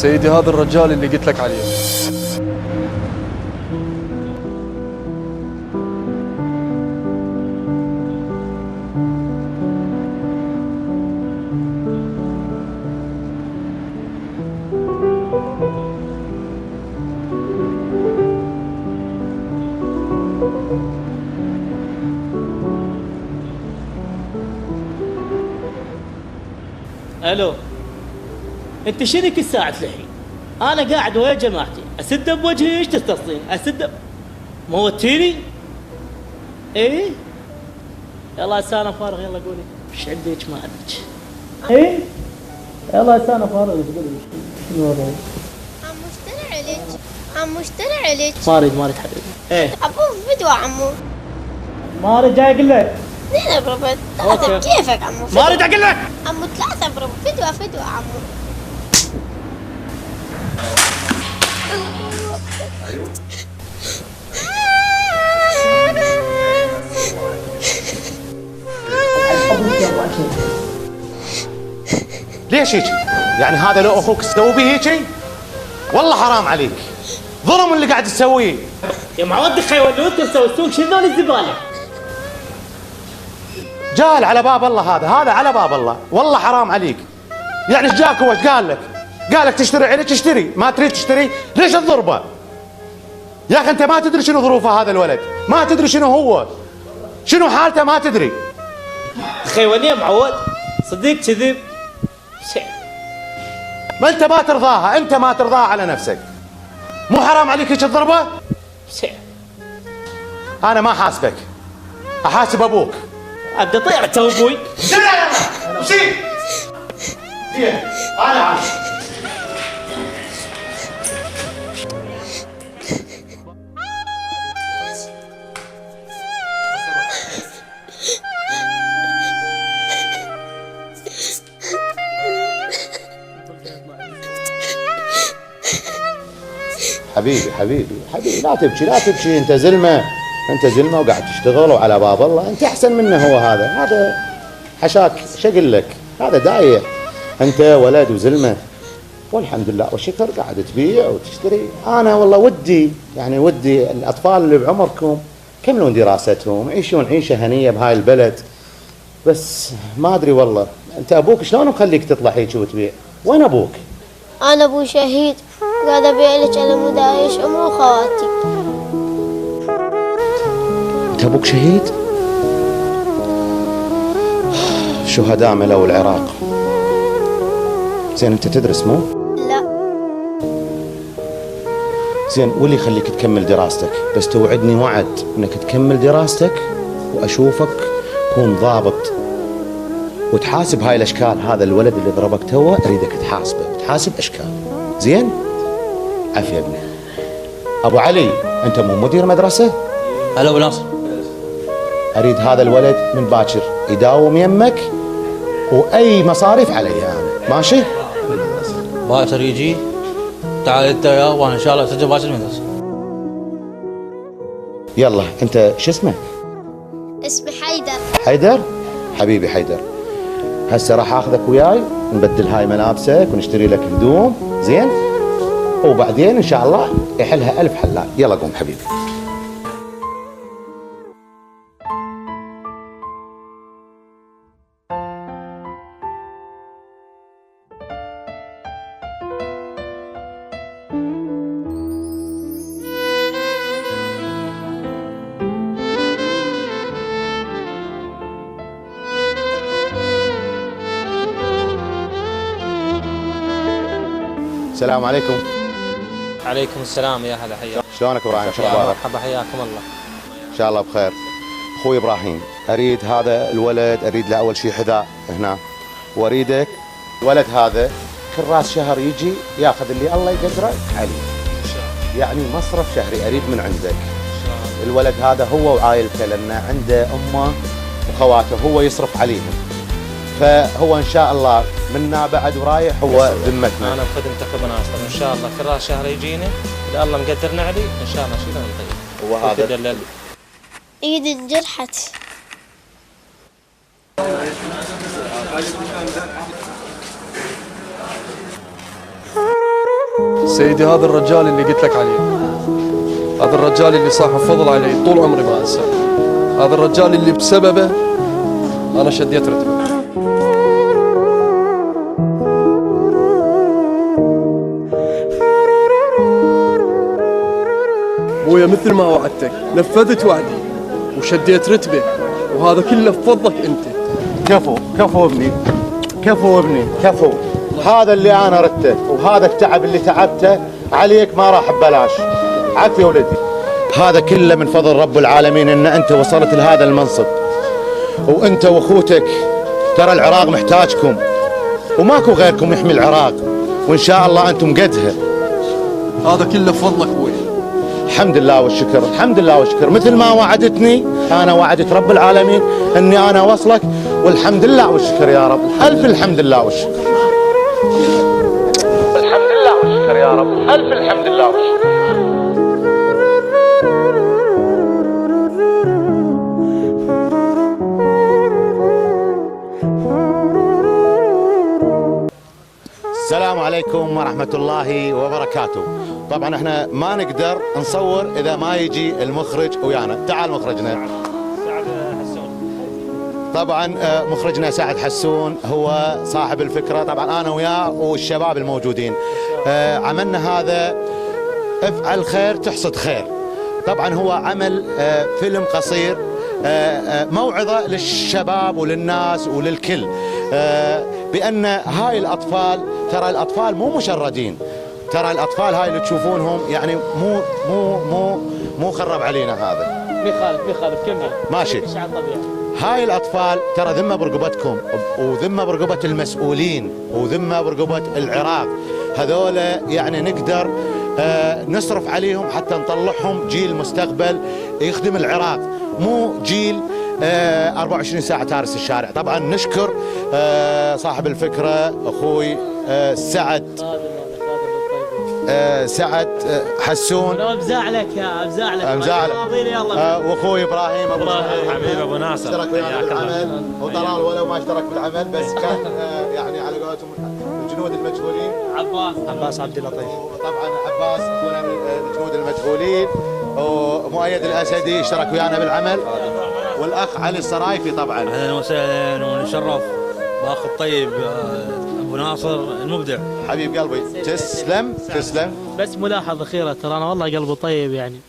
سيدي هذا الرجال اللي قلت لك عليه. الو، انت شنك الساعة الحين؟ انا قاعد ويا جماعتي اسد بوجهي. ايش تستصين؟ اسد موتيني؟ ايه يلا هسه انا فارغ. يلا قولي ايش عندك ما عندك؟ ايه يلا هسه انا فارغ. قولي شنو وضعك؟ عمو اشتري عليك. عمو اشتري عليك. ما اريد حبيبي. ايه ابو فدوة عمو. ما اريد جاي اقول لك. زين بربع ثلاثة كيفك عمو؟ ما اريد اقول لك. عمو ثلاثة بربع فدوة عمو. ليش هيك؟ يعني هذا لو اخوك تسوي به هيك؟ والله حرام عليك، ظلم اللي قاعد تسويه. يا معود خيول انت تسوي السوق شنو الزبالة؟ جال على باب الله، هذا على باب الله، والله حرام عليك. يعني ايش جاك هو ايش قال لك؟ قال لك تشتري عليك تشتري، ما تريد تشتري ليش تضربه؟ يا اخي انت ما تدري شنو ظروفه هذا الولد، ما تدري شنو هو، شنو حالته ما تدري. خيولني يا معود صديق كذب. ما انت ما ترضاها، انت ما ترضاها على نفسك. مو حرام عليك هيك تضربه؟ انا ما حاسبك، احاسب ابوك. ابدا طير تو ابوي. زين انا عارف. حبيبي لا تبكي، انت زلمه وقاعد تشتغل وعلى باب الله. انت احسن منه هو، هذا حشاك شو اقول لك، هذا دايح. انت ولد وزلمه والحمد لله والشكر قاعد تبيع وتشتري. انا والله ودي الاطفال اللي بعمركم كملون دراستهم، يعيشون عيشه هنيه بهاي البلد. بس ما ادري والله، انت ابوك شلون مخليك تطلع هيك وتبيع؟ وين ابوك؟ انا ابو شهيد، قاعد ابيع لك على مود اعيش امي وخواتي. انت ابوك شهيد؟ شهداء ملوا العراق. زين انت تدرس مو؟ لا. زين واللي يخليك تكمل دراستك، بس توعدني وعد انك تكمل دراستك واشوفك تكون ضابط وتحاسب هاي الاشكال. هذا الولد اللي ضربك توه اريدك تحاسب اشكال. زين؟ عافية ابني. ابو علي، انت مو مدير مدرسة؟ هلا ابو ناصر. اريد هذا الولد من باكر يداوم يمك واي مصاريف علي انا، ماشي؟ باكر يجي، تعال انت وياه وانا ان شاء الله اسجل باكر المدرسة. يلا انت شو اسمك؟ اسمي حيدر. حيدر؟ حبيبي حيدر، هسه راح اخذك وياي نبدل هاي ملابسك ونشتري لك هدوم، زين؟ وبعدين ان شاء الله يحلها الف حلال. يلا قوم حبيبي. السلام عليكم. عليكم السلام، يا هلا حياك. شلونك ابراهيم؟ شو اخبارك؟ مرحبا، حياكم الله. ان شاء الله بخير. اخوي ابراهيم، اريد هذا الولد، اريد له اول شيء حذاء هنا، واريدك الولد هذا كل راس شهر يجي ياخذ اللي الله يقدره عليه. يعني مصرف شهري اريد من عندك. الولد هذا هو وعائلته، لانه عنده امه وخواته، هو يصرف عليهم. فهو ان شاء الله منا بعد ورايح هو ذمتنا. انا بخدمتك ابو ناصر، ان شاء الله كل راس شهر يجينا اذا الله مقدرنا عليه ان شاء الله نشيله ونطيب. هو هذا ايدي انجرحت. سيدي هذا الرجال اللي قلت لك عليه، هذا الرجال اللي صاحب فضل علي طول عمري ما انساه، هذا الرجال اللي بسببه انا شديت رتبه. ابويا مثل ما وعدتك نفذت وعدي وشديت رتبه، وهذا كله بفضلك انت. كفو ابني، كفو ابني، كفو. هذا اللي انا ردته، وهذا التعب اللي تعبته عليك ما راح ببلاش. عافية يا ولدي، هذا كله من فضل رب العالمين ان انت وصلت لهذا المنصب، وانت واخوتك. ترى العراق محتاجكم وماكو غيركم يحمي العراق، وان شاء الله انتم قدها. هذا كله بفضلك ابوي. الحمد لله والشكر، الحمد لله والشكر. مثل ما وعدتني انا وعدت رب العالمين اني انا وصلك، والحمد لله والشكر يا رب. الف الحمد لله والشكر. الحمد لله والشكر يا رب. الف الحمد لله والشكر. السلام عليكم ورحمة الله وبركاته. طبعا احنا ما نقدر نصور اذا ما يجي المخرج ويانا. تعال مخرجنا سعد حسون. طبعا مخرجنا سعد حسون هو صاحب الفكرة. طبعا انا وياه والشباب الموجودين عملنا هذا افعل خير تحصد خير. طبعا هو عمل فيلم قصير موعظة للشباب وللناس وللكل بأن هاي الأطفال، ترى الأطفال مو مشردين، ترى الأطفال هاي اللي تشوفونهم يعني مو خرب علينا هذا. بيخالف كمل ماشي. هاي الأطفال ترى ذمة برقبتكم، وذمة برقبة المسؤولين، وذمة برقبة العراق. هذول يعني نقدر نصرف عليهم حتى نطلعهم جيل مستقبل يخدم العراق، مو جيل 24 ساعة تارس الشارع. طبعا نشكر صاحب الفكرة أخوي سعد حسون. بزعلك يا بزعلك واخوي ابراهيم ابو حبيبي ابو ناصر اشترك ويانا بالعمل، وطلال ولو ما اشترك بالعمل بس كان يعني على قولتهم الجنود المجهولين. عباس عبد اللطيف. وطبعا عباس اخونا من الجنود المجهولين، ومؤيد الاسدي اشترك ويانا بالعمل، والاخ علي الصرايفي. طبعا اهلا وسهلا ونشرف باخ الطيب ابو ناصر المبدع. حبيب قلبي تسلم. بس ملاحظة أخيرة، ترى أنا والله قلبي طيب يعني،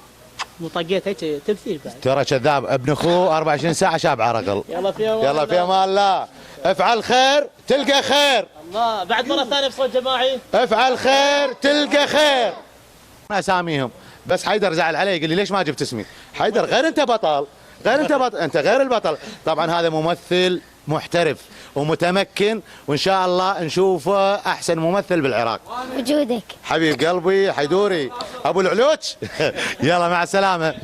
مو طقيت هيك تمثيل بعد. ترى كذاب ابن اخوه 24 ساعة شاب عرقل. يلا في امان، يلا في امان الله. افعل خير تلقى خير. الله بعد مرة ثانية بصوت جماعي. افعل خير تلقى خير. اساميهم بس حيدر زعل علي قال لي ليش ما جبت اسمي؟ حيدر غير انت بطل، انت غير البطل. طبعا هذا ممثل محترف ومتمكن، وان شاء الله نشوفه احسن ممثل بالعراق. وجودك حبيب قلبي حيدوري ابو العلوش. يلا مع السلامه.